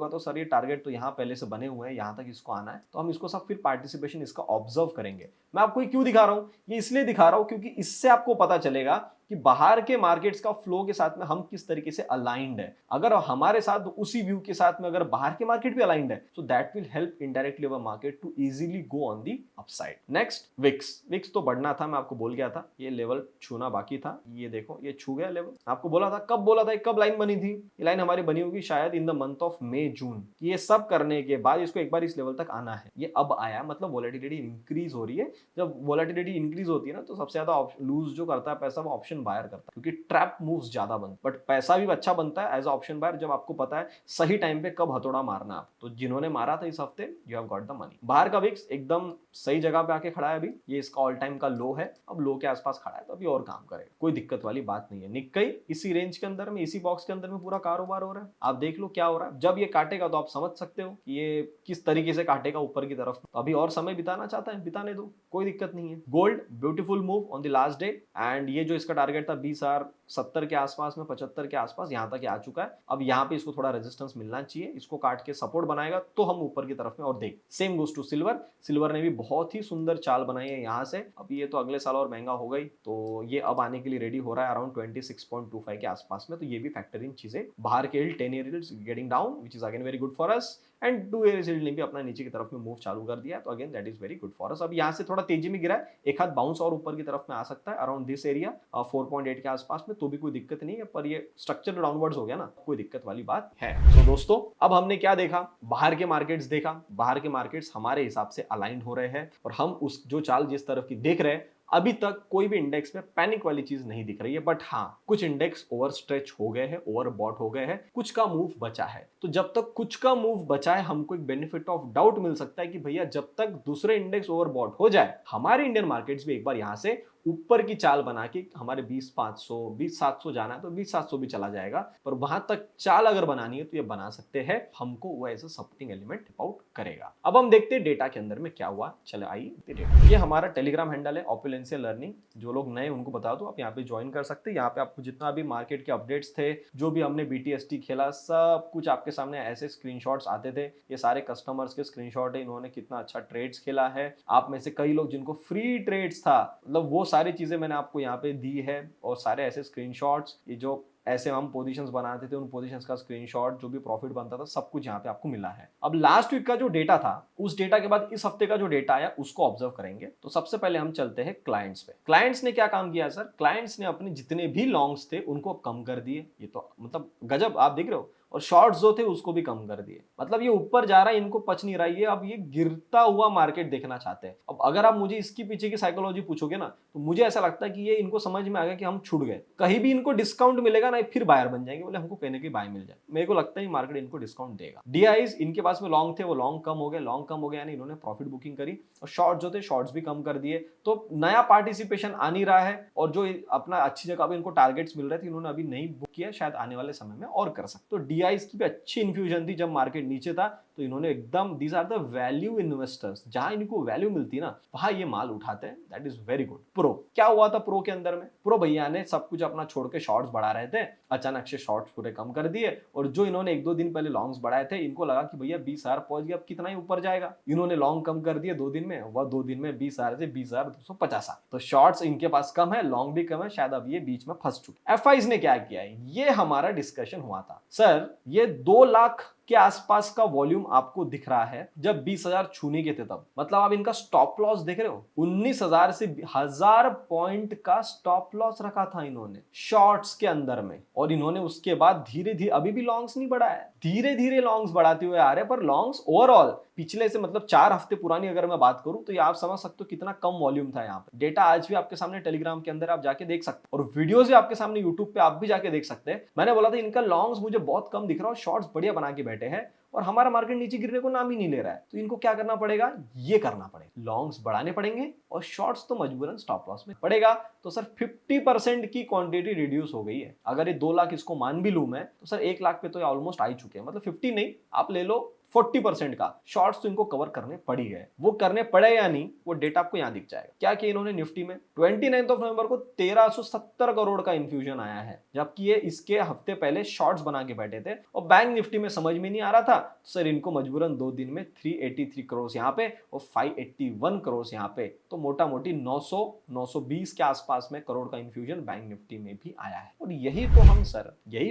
तो सर ये टारगेट तो यहाँ पहले से बने हुए हैं, यहाँ तक इसको आना है, तो हम इसको सब फिर पार्टिसिपेशन इसका ऑब्जर्व करेंगे। मैं आपको ये क्यों दिखा रहा हूँ, ये इसलिए दिखा रहा हूँ क्योंकि इससे आपको पता चलेगा कि बाहर के मार्केट्स का फ्लो के साथ में हम किस तरीके से अलाइंड है। अगर हमारे साथ उसी व्यू के साथ में अगर बाहर के मार्केट भी अलाइंड है, so that will help indirectly our market to easily go on the upside. Next VIX तो बढ़ना था, मैं आपको बोल गया था, ये लेवल छूना बाकी था। ये देखो ये छू गया लेवल, आपको बोला था, कब बोला था, कब लाइन बनी थी, ये लाइन हमारी बनी होगी शायद in the month of May June. ये सब करने के बाद इसको एक बार इस लेवल तक आना है, ये अब आया, मतलब वोलेटिलिटी इंक्रीज हो रही है। जब वोलेटिलिटी इंक्रीज होती है ना, तो सबसे ज्यादा लूज जो करता है पैसा वो ऑप्शन बायर करता है, क्योंकि ट्रैप मूव्स ज्यादा बनते, बट पैसा भी अच्छा बनता है एज ऑप्शन बायर जब आपको पता है सही टाइम पे कब हथौड़ा मारना है। तो जिन्होंने मारा था इस हफ्ते, you have got the money. बाहर का विक्स एकदम सही जगह पे आके खड़ा है, अभी ये इसका ऑल टाइम का लो है, अब लो के आसपास खड़ा है, तो अभी और काम करेगा, कोई दिक्कत वाली बात नहीं है। निक्कई इसी रेंज के अंदर में, इसी बॉक्स के अंदर में पूरा कारोबार हो रहा है, आप देख लो क्या हो रहा है। जब ये काटेगा तो आप समझ सकते हो कि ये किस तरीके से काटेगा ऊपर की तरफ। तो अभी और समय बिताना चाहता है, बिताने दो, कोई दिक्कत नहीं है। Gold beautiful move on the last day, and ये जो इसका टारगेट था 20,070 के आसपास में, 75 के आसपास, यहाँ तक आ चुका है। अब यहाँ पे इसको थोड़ा रेजिस्टेंस मिलना चाहिए, इसको काट के सपोर्ट बनाएगा तो हम ऊपर की तरफ में और देख। सेम गोस टू सिल्वर ने भी बहुत ही सुंदर चाल बनाई है यहाँ से। अब ये तो अगले साल और महंगा हो गई, तो ये अब आने के लिए रेडी हो रहा है अराउंड 26.25 के आसपास में। तो ये भी फैक्टर इन चीजें। बाहर के 10 year yields getting down, which is again very good for us, and 2 year yield ने भी अपना नीचे की तरफ में मूव चालू कर दिया है, तो again that is very good for us. अब यहाँ से थोड़ा तेजी में गिरा है, एक हाथ बाउंस और ऊपर की तरफ में आ सकता है अराउंड दिस एरिया 4.8 के आसपास में, तो भी कोई दिक्कत नहीं है। पर ये स्ट्रक्चर डाउनवर्ड्स हो गया ना, कोई दिक्कत वाली बात है। तो दोस्तों अब हमने क्या देखा, बाहर के मार्केट्स देखा, बाहर के मार्केट्स हमारे हिसाब से अलाइंड हो रहे हैं, और हम उस जो चाल जिस तरफ की देख रहे हैं, अभी तक कोई भी इंडेक्स में पैनिक वाली चीज नहीं दिख रही है। बट हाँ, कुछ इंडेक्स ओवर स्ट्रेच हो गए हैं, ओवर बॉट हो गए हैं, कुछ का मूव बचा है। तो जब तक कुछ का मूव बचा है, हमको एक बेनिफिट ऑफ डाउट मिल सकता है कि भैया जब तक दूसरे इंडेक्स ओवर बॉट हो जाए, हमारे इंडियन मार्केट्स भी एक बार यहां से ऊपर की चाल बना के हमारे 20,500 20,700 जाना है तो 20,700 भी चला जाएगा। पर वहां तक चाल अगर बनानी है तो ये बना सकते हैं, हमको वो as a supporting element out करेगा। अब हम देखते हैं डेटा के अंदर में क्या हुआ। चले आइए डेटा। ये हमारा टेलीग्राम हैंडल है ओपुलेंशियल लर्निंग, जो लोग नए उनको बता दो, आप यहाँ पे ज्वाइन कर सकते हैं। यहाँ पे आपको जितना भी मार्केट के अपडेट्स थे, जो भी हमने BTST खेला, सब कुछ आपके सामने ऐसे स्क्रीनशॉट्स आते थे। ये सारे कस्टमर्स के स्क्रीनशॉट है, इन्होंने कितना अच्छा ट्रेड्स खेला है। आप में से कई लोग जिनको फ्री ट्रेड्स था, मतलब वो सारी चीजें मैंने आपको यहाँ पे दी है, और सारे ऐसे स्क्रीनशॉट्स, ये जो ऐसे हम पोजीशंस बनाते थे, उन पोजीशंस का स्क्रीनशॉट, जो भी प्रॉफिट बनता था, सब कुछ यहाँ पे आपको मिला है। अब लास्ट वीक का जो डेटा था, उस डेटा के बाद इस हफ्ते का जो डेटा आया, उसको ऑब्जर्व करेंगे। तो सबसे पहले हम चलते हैं क्लाइंट्स पे। क्लाइंट्स ने क्या काम किया सर? क्लाइंट्स ने अपने जितने भी लॉन्ग्स थे उनको कम कर दिए। ये तो मतलब गजब, आप देख रहे हो। और शॉर्ट्स जो थे उसको भी कम कर दिए। मतलब ये ऊपर जा रहा है, इनको पच नहीं रहा है, ये अब ये गिरता हुआ मार्केट देखना चाहते हैं। अब अगर आप मुझे इसकी पीछे की साइकोलॉजी पूछोगे ना, तो मुझे ऐसा लगता है कि ये इनको समझ में आ गया कि हम छूट गए, कहीं भी इनको डिस्काउंट मिलेगा ना, फिर बायर बन जाएंगे, बोले हमको कहने की बाय मिल जाए। मेरे को लगता है मार्केट इनको डिस्काउंट देगा। DIs इनके पास में लॉन्ग थे, वो लॉन्ग कम हो गए, यानी इन्होंने प्रॉफिट बुकिंग करी, और शॉर्ट जो थे शॉर्ट्स भी कम कर दिए। तो नया पार्टिसिपेशन आ नहीं रहा है, और जो अपना अच्छी जगह पे इनको टारगेट्स मिल रहे थे, इन्होंने अभी नहीं बुक किया, शायद आने वाले समय में और कर सकते। तो DIs की भी अच्छी इन्फ्यूजन थी जब मार्केट नीचे था, तो इन्होंने एकदम, these are the value investors, जहां इनको वैल्यू मिलती है ना, वहां ये माल उठाते हैं। That is very good. Pro क्या हुआ था? प्रो के अंदर में प्रो भैया ने सब कुछ अपना छोड़ के शॉर्ट्स बढ़ा रहे थे, अचानक से शॉर्ट्स पूरे कम कर दिए, और जो इन्होंने 1-2 दिन पहले लॉन्ग्स बढ़ाए थे, इनको लगा कि भैया 20,000 पहुंच गया, अब कितना ही ऊपर जाएगा। इन्होंने लॉन्ग कम कर दिए 2 दिन में, वह 2 दिन में 20,000 से 20,250। तो शॉर्ट्स इनके पास कम है, लॉन्ग भी कम है, शायद अब ये बीच में फंस चुके। FIs ने क्या किया है, ये हमारा डिस्कशन हुआ था सर। ये 2 लाख के आसपास का वॉल्यूम आपको दिख रहा है जब 20,000 छूने के थे तब। मतलब आप इनका स्टॉप लॉस देख रहे हो, 19,000 से 1,000 पॉइंट का स्टॉप लॉस रखा था इन्होंने शॉर्ट्स के अंदर में, और इन्होंने उसके बाद धीरे धीरे, अभी भी लॉन्ग्स नहीं बढ़ा है, धीरे धीरे लॉन्ग्स बढ़ाते हुए आ रहे हैं। पर लॉन्ग्स ओवरऑल पिछले से, मतलब 4 हफ्ते पुरानी अगर मैं बात करूं, तो ये आप समझ सकते हो कितना कम वॉल्यूम था यहाँ पे। डेटा आज भी आपके सामने टेलीग्राम के अंदर आप जाके देख सकते हैं, और वीडियोस भी आपके सामने यूट्यूब पे आप भी जाके देख सकते हैं। मैंने बोला था इनका लॉन्ग्स मुझे बहुत कम दिख रहा है, शॉर्ट्स बढ़िया बना के बैठे हैं, और हमारा मार्केट नीचे गिरने को नाम ही नहीं ले रहा है। तो इनको क्या करना पड़ेगा? ये करना पड़ेगा, लॉन्ग्स बढ़ाने पड़ेंगे, और शॉर्ट्स तो मजबूरन स्टॉप लॉस में पड़ेगा। तो सर 50% की क्वांटिटी रिड्यूस हो गई है। अगर ये 2 लाख इसको मान भी लूं मैं, तो सर 1 लाख पे तो ये ऑलमोस्ट आ ही चुके हैं। मतलब 50 नहीं, आप ले लो 40% का शॉर्ट्स तो इनको कवर करने पड़ ही गए। वो करने पड़े या नहीं, वो डेटा आपको यहाँ दिख जाएगा। क्या किया इन्होंने निफ्टी में, 29 नवंबर को 1370 करोड़ का इन्फ्यूजन आया है, जबकि ये इसके हफ्ते पहले शॉर्ट्स बना के बैठे थे और बैंक निफ्टी में समझ में नहीं आ रहा था। तो सर इनको मजबूरन 2 दिन में 383 करोड़ यहाँ पे और 581 करोड़ यहाँ पे, तो मोटा मोटी 900 920 के आसपास में करोड़ का इन्फ्यूजन बैंक निफ्टी में भी आया है। और यही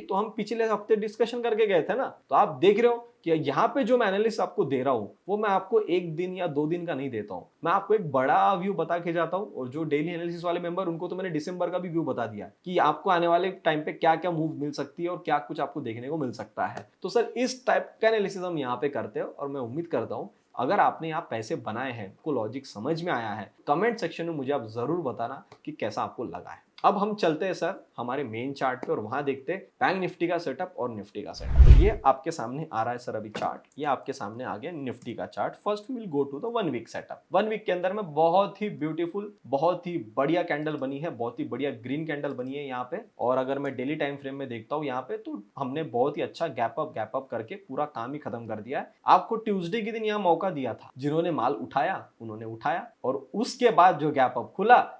तो हम पिछले हफ्ते डिस्कशन करके गए थे ना। तो आप देख रहे हो कि यहाँ पे जो मैं एनालिसिस आपको दे रहा हूं वो मैं आपको 1 दिन या 2 दिन का नहीं देता हूं, मैं आपको एक बड़ा व्यू बता के जाता हूं। और जो डेली एनालिसिस वाले मेंबर, उनको तो मैंने दिसंबर का भी व्यू बता दिया कि आपको आने वाले टाइम पे क्या क्या मूव मिल सकती है और क्या कुछ आपको देखने को मिल सकता है। तो सर इस टाइप का एनालिसिस हम यहाँ पे करते हैं और मैं उम्मीद करता हूँ अगर आपने यहाँ पैसे बनाए हैं, आपको लॉजिक समझ में आया है, कमेंट सेक्शन में मुझे आप जरूर बताना कि कैसा आपको लगा है। अब हम चलते हैं सर हमारे मेन चार्ट पे और वहां देखते हैं बैंक निफ्टी का सेटअप और निफ्टी का सेटअप। तो ये आपके सामने आ रहा है सर अभी चार्ट, ये आपके सामने आ गया निफ्टी का chart. First we will go to the 1 week setup. 1 week के अंदर में बहुत ही ब्यूटीफुल, बहुत ही बढ़िया कैंडल बनी है, बहुत ही बढ़िया ग्रीन कैंडल बनी है यहाँ पे। और अगर मैं डेली टाइम फ्रेम में देखता हूँ यहाँ पे, तो हमने बहुत ही अच्छा गैप अप करके पूरा काम ही खत्म कर दिया है। आपको ट्यूसडे के दिन यहाँ मौका दिया था, जिन्होंने माल उठाया उन्होंने उठाया, और उसके बाद जो गैप अप खुला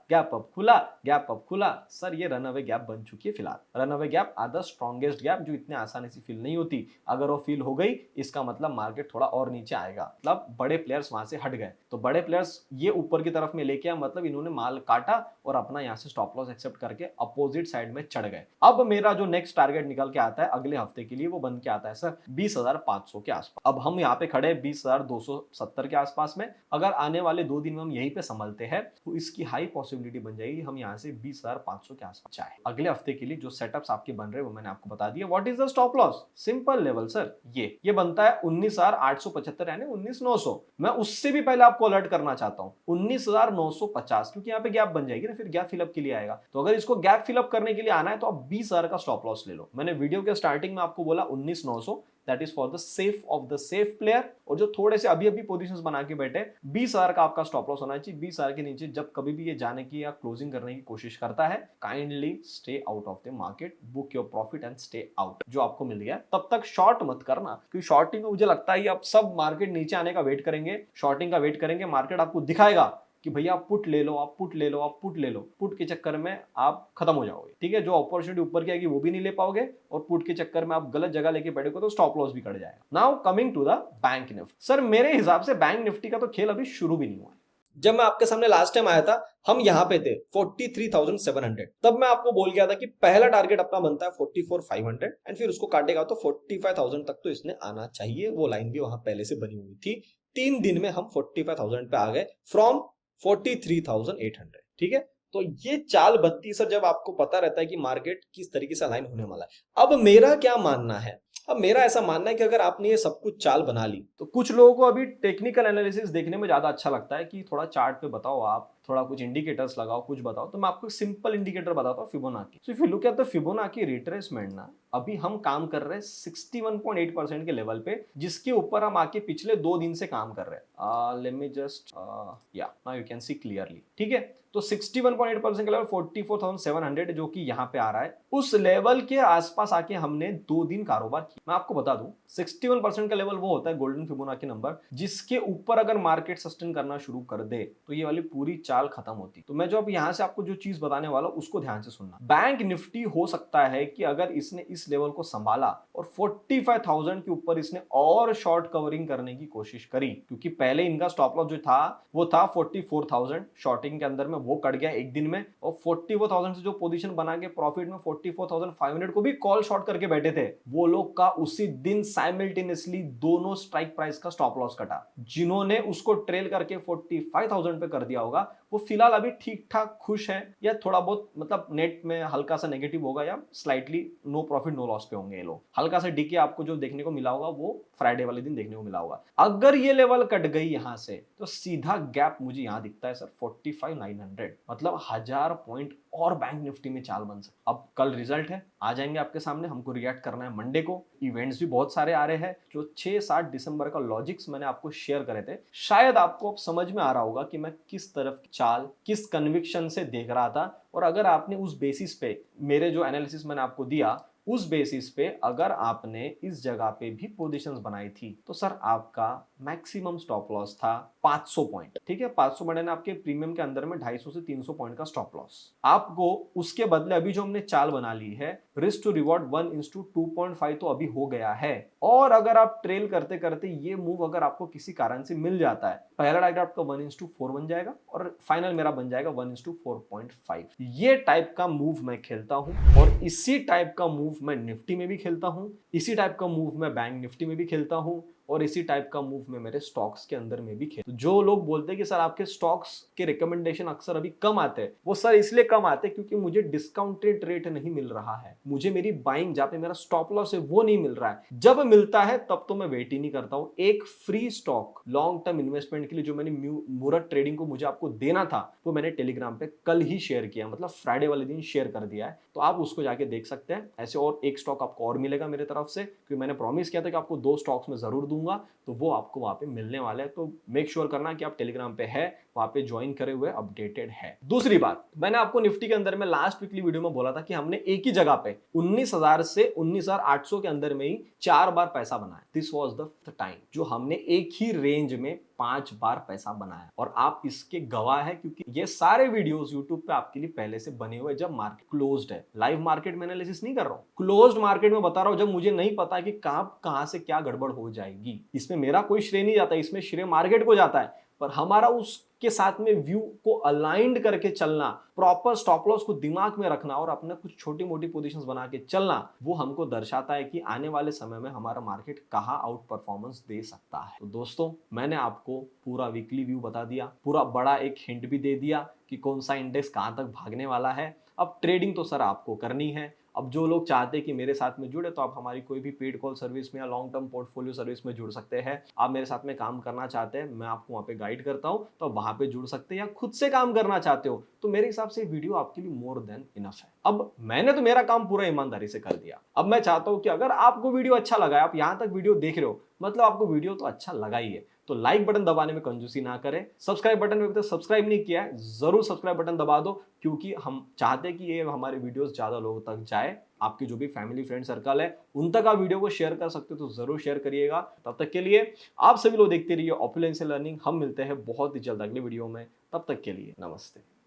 सर, ये रन अवे गैप बन चुकी है। फिलहाल runaway gap are the strongest gap, जो इतने आसानी से फील नहीं होती। अगर वो फील हो गई इसका मतलब मार्केट थोड़ा और नीचे आएगा, मतलब बड़े प्लेयर्स वहां से हट गए। तो बड़े प्लेयर्स ये ऊपर की तरफ में लेके आए, मतलब इन्होंने माल काटा और अपना यहाँ से स्टॉप लॉस एक्सेप्ट करके अपोजिट साइड में चढ़ गए। अब मेरा जो नेक्स्ट टारगेट निकल के आता है अगले हफ्ते के लिए, वो बन के आता है सर 20,500 के आसपास। अब हम यहाँ पे खड़े 20,270 के आसपास में। अगर आने वाले 2 दिन में हम यहीं पे संभलते हैं तो इसकी हाई पॉसिबिलिटी बन जाएगी हम यहाँ से 20,500 के आसपास जाए। अगले हफ्ते के लिए जो सेटअप्स आपके बन रहे हैं वो मैंने आपको बता दिया। What is the stop loss? Simple level sir, ये बनता है 19,875 यानी 19,900। मैं उससे भी पहले आपको अलर्ट करना चाहता हूँ 19,950, क्योंकि यहाँ पे गैप बन जाएगी ना, फिर गैप फिलअप के लिए आएगा। तो अगर इसको गैप फिलअप करने के लिए आना है तो आप 20,000 का स्टॉप लॉस ले लो। मैंने वीडियो के स्टार्टिंग में आपको बोला 19,900, that is for the safe of the safe player. और जो थोड़े से अभी पोजीशंस बना के बैठे, 20,000 का आपका स्टॉप लॉस होना चाहिए। 20,000 के नीचे जब कभी भी ये जाने की या क्लोजिंग करने की कोशिश करता है, kindly stay out of the market, book your profit and stay out. जो आपको मिल गया तब तक शॉर्ट मत करना, क्योंकि शॉर्टिंग में मुझे लगता है अब सब मार्केट नीचे आने का वेट करेंगे, शॉर्टिंग का वेट करेंगे। मार्केट आपको दिखाएगा कि भैया आप पुट ले लो, आप पुट ले लो, आप पुट ले लो। पुट के चक्कर में आप खत्म हो जाओगे, ठीक है। जो अपॉर्चुनिटी ऊपर की आएगी वो भी नहीं ले पाओगे, और पुट के चक्कर में आप गलत जगह लेके बैठोगे तो स्टॉप लॉस भी कट जाएगा। Now coming to the bank Nifty. Sir मेरे हिसाब से बैंक निफ्टी का तो खेल अभी शुरू भी नहीं हुआ है। जब मैं आपके सामने लास्ट टाइम आया था हम यहाँ पे थे 43,700, तब मैं आपको बोल गया था कि पहला टारगेट अपना बनता है 44,500 एंड फिर उसको काटेगा तो 45,000 तक तो इसने आना चाहिए। वो लाइन भी वहां पहले से बनी हुई थी। 3 दिन में हम 45,000 पे आ गए फ्रॉम 43,800, ठीक है। तो ये चाल बनती सर जब आपको पता रहता है कि मार्केट किस तरीके से अलाइन होने वाला है। अब मेरा क्या मानना है, अब मेरा ऐसा मानना है कि अगर आपने ये सब कुछ चाल बना ली, तो कुछ लोगों को अभी टेक्निकल एनालिसिस देखने में ज्यादा अच्छा लगता है कि थोड़ा चार्ट पे बताओ, आप थोड़ा कुछ इंडिकेटर्स लगाओ, कुछ बताओ। तो मैं आपको सिंपल इंडिकेटर बताता हूँ, Fibonacci. So if you look at the Fibonacci retracement ना, अभी हम काम कर रहे हैं 61.8% के लेवल पे, जिसके ऊपर हम आके पिछले 2 दिन से काम कर रहे हैं। लेट मी जस्ट या now you can see clearly, ठीक है। तो 61.8% के लेवल 44,700 जो कि यहाँ पे आ रहा है, उस लेवल के आसपास आके हमने 2 दिन कारोबार किया। मैं आपको बता दूं 61% का लेवल वो होता है गोल्डन फिबोनाची नंबर, जिसके ऊपर अगर मार्केट सस्टेन करना शुरू कर दे तो ये वाली पूरी चाल खत्म होती। तो मैं जो अब यहाँ से आपको जो चीज बताने वाला हूं उसको ध्यान से सुनना। बैंक निफ्टी हो सकता है कि अगर इसने इस लेवल को संभाला और 45,000 के ऊपर इसने और शॉर्ट कवरिंग करने की कोशिश करी, क्योंकि पहले इनका स्टॉप लॉस जो था वो था 44,000, शॉर्टिंग के अंदर में वो कट गया एक दिन में, और 44,000 से जो पोजीशन बना के प्रॉफिट में 44,500 को भी कॉल शॉर्ट करके बैठे थे, वो लोग का उसी दिन साइमल्टेनियसली दोनों स्ट्राइक प्राइस का स्टॉप लॉस कटा। जिन्होंने उसको ट्रेल करके 45,000 पे कर दिया होगा वो फिलहाल अभी ठीक ठाक खुश है, या थोड़ा बहुत मतलब नेट में हल्का सा नेगेटिव होगा, या slightly no profit no loss पे होंगे ये लोग। हल्का सा डीके आपको जो देखने को मिला होगा वो फ्राइडे वाले दिन देखने को मिला होगा। अगर ये लेवल कट गई यहां से तो सीधा गैप मुझे यहां दिखता है सर 45,900, मतलब 1000 पॉइंट और बैंक निफ्टी में चाल बन सकती। अब कल रिजल्ट है, आ जाएंगे आपके सामने, हमको रिएक्ट करना है मंडे को। इवेंट्स भी बहुत सारे आ रहे हैं। जो 6-7 दिसंबर का लॉजिक्स मैंने आपको शेयर करे थे, शायद आपको अब समझ में आ रहा होगा कि मैं किस तरफ चाल, किस कन्विक्शन से देख रहा था। और अगर आपने उस बेसिस पे मेरे जो एनालिसिस मैंने आपको दिया उस बेसिस पे अगर आपने इस जगह पे भी पोजीशंस बनाई थी तो सर आपका मैक्सिमम स्टॉप लॉस था 500 पॉइंट। ठीक है, 500 पॉइंट ने आपके प्रीमियम के अंदर में 250 से 300 पॉइंट का स्टॉप लॉस। आपको उसके बदले अभी जो हमने चाल बना ली है रिस्क टू रिवॉर्ड 1:2.5 तो अभी हो गया है। और अगर आप ट्रेल करते करते ये मूव अगर आपको किसी कारण से मिल जाता है, पहला टारगेट आपका 1:4 बन जाएगा और फाइनल मेरा बन जाएगा 1:4.5। ये टाइप का मूव मैं खेलता हूं और इसी टाइप का मूव मैं निफ्टी में भी खेलता हूं, इसी टाइप का मूव मैं बैंक निफ्टी में भी खेलता हूं और इसी टाइप का मूव में मेरे स्टॉक्स के अंदर में भी खेलता हूं। तो जो लोग बोलते हैं कि सर आपके स्टॉक्स के रिकमेंडेशन अक्सर अभी कम आते हैं, वो सर इसलिए कम आते हैं क्योंकि मुझे डिस्काउंटेड रेट नहीं मिल रहा है, मुझे मेरी बाइंग जहां पे मेरा स्टॉप लॉस है वो नहीं मिल रहा है। जब मिलता है तब तो मैं वेट ही नहीं करता हूं। एक free stock long term investment के लिए जो मैंने मुहूर्त ट्रेडिंग को मुझे आपको देना था वो मैंने टेलीग्राम पे कल ही शेयर किया, मतलब फ्राइडे वाले दिन शेयर कर दिया है, तो आप उसको जाके देख सकते हैं। ऐसे और एक स्टॉक आपको और मिलेगा मेरे तरफ से, क्योंकि मैंने प्रॉमिस किया था कि आपको 2 स्टॉक्स में जरूर दूंगा, तो वो आपको वहां पे मिलने वाले हैं। तो मेक श्योर करना कि आप टेलीग्राम पे है, वहां पे ज्वाइन करे हुए अपडेटेड है। दूसरी बात, मैंने आपको निफ्टी के अंदर में लास्ट वीकली वीडियो में बोला था कि हमने एक ही जगह पे 19,000 से 19,800 के अंदर में ही 4 बार पैसा बनाया। दिस वाज द टाइम जो हमने एक ही रेंज में 5 बार पैसा बनाया और आप इसके गवाह है, क्योंकि ये सारे वीडियोस YouTube पे आपके लिए पहले से बने हुए जब मार्केट क्लोज्ड है। लाइव मार्केट में एनालिसिस नहीं कर रहा हूं, क्लोज्ड मार्केट में बता रहा हूं, जब मुझे नहीं पता कि कहां से क्या गड़बड़ हो जाएगी। इसमें मेरा कोई श्रेय नहीं जाता, इसमें श्रेय मार्केट को जाता है, पर हमारा उसके साथ में व्यू को अलाइंड करके चलना, प्रॉपर स्टॉप लॉस को दिमाग में रखना और अपने कुछ छोटी मोटी पोजीशंस बना के चलना, वो हमको दर्शाता है कि आने वाले समय में हमारा मार्केट कहां आउट परफॉर्मेंस दे सकता है। तो दोस्तों, मैंने आपको पूरा वीकली व्यू बता दिया, पूरा बड़ा एक हिंट भी दे दिया कि कौन सा इंडेक्स कहां तक भागने वाला है। अब ट्रेडिंग तो सर आपको करनी है। अब जो लोग चाहते हैं कि मेरे साथ में जुड़े, तो आप हमारी कोई भी पेड कॉल सर्विस में या लॉन्ग टर्म पोर्टफोलियो सर्विस में जुड़ सकते हैं। आप मेरे साथ में काम करना चाहते हैं, मैं आपको वहां पे गाइड करता हूं, तो वहां पे जुड़ सकते हैं। या खुद से काम करना चाहते हो तो मेरे हिसाब से वीडियो आपके लिए मोर देन इनफ है। अब मैंने तो मेरा काम पूरा ईमानदारी से कर दिया। अब मैं चाहता हूं कि अगर आपको वीडियो अच्छा लगा है, आप यहां तक वीडियो देख रहे हो, मतलब आपको वीडियो तो अच्छा लगा ही है, तो लाइक बटन दबाने में कंजूसी ना करें। सब्सक्राइब बटन में अभी तक सब्सक्राइब नहीं किया है, जरूर सब्सक्राइब बटन दबा दो, क्योंकि हम चाहते हैं कि ये हमारे वीडियोस ज्यादा लोगों तक जाए। आपकी जो भी फैमिली फ्रेंड सर्कल है उन तक आप वीडियो को शेयर कर सकते हो, तो जरूर शेयर करिएगा। तब तक के लिए आप सभी लोग देखते रहिए ऑपुलेंस लर्निंग। हम मिलते हैं बहुत ही जल्द अगले वीडियो में, तब तक के लिए नमस्ते।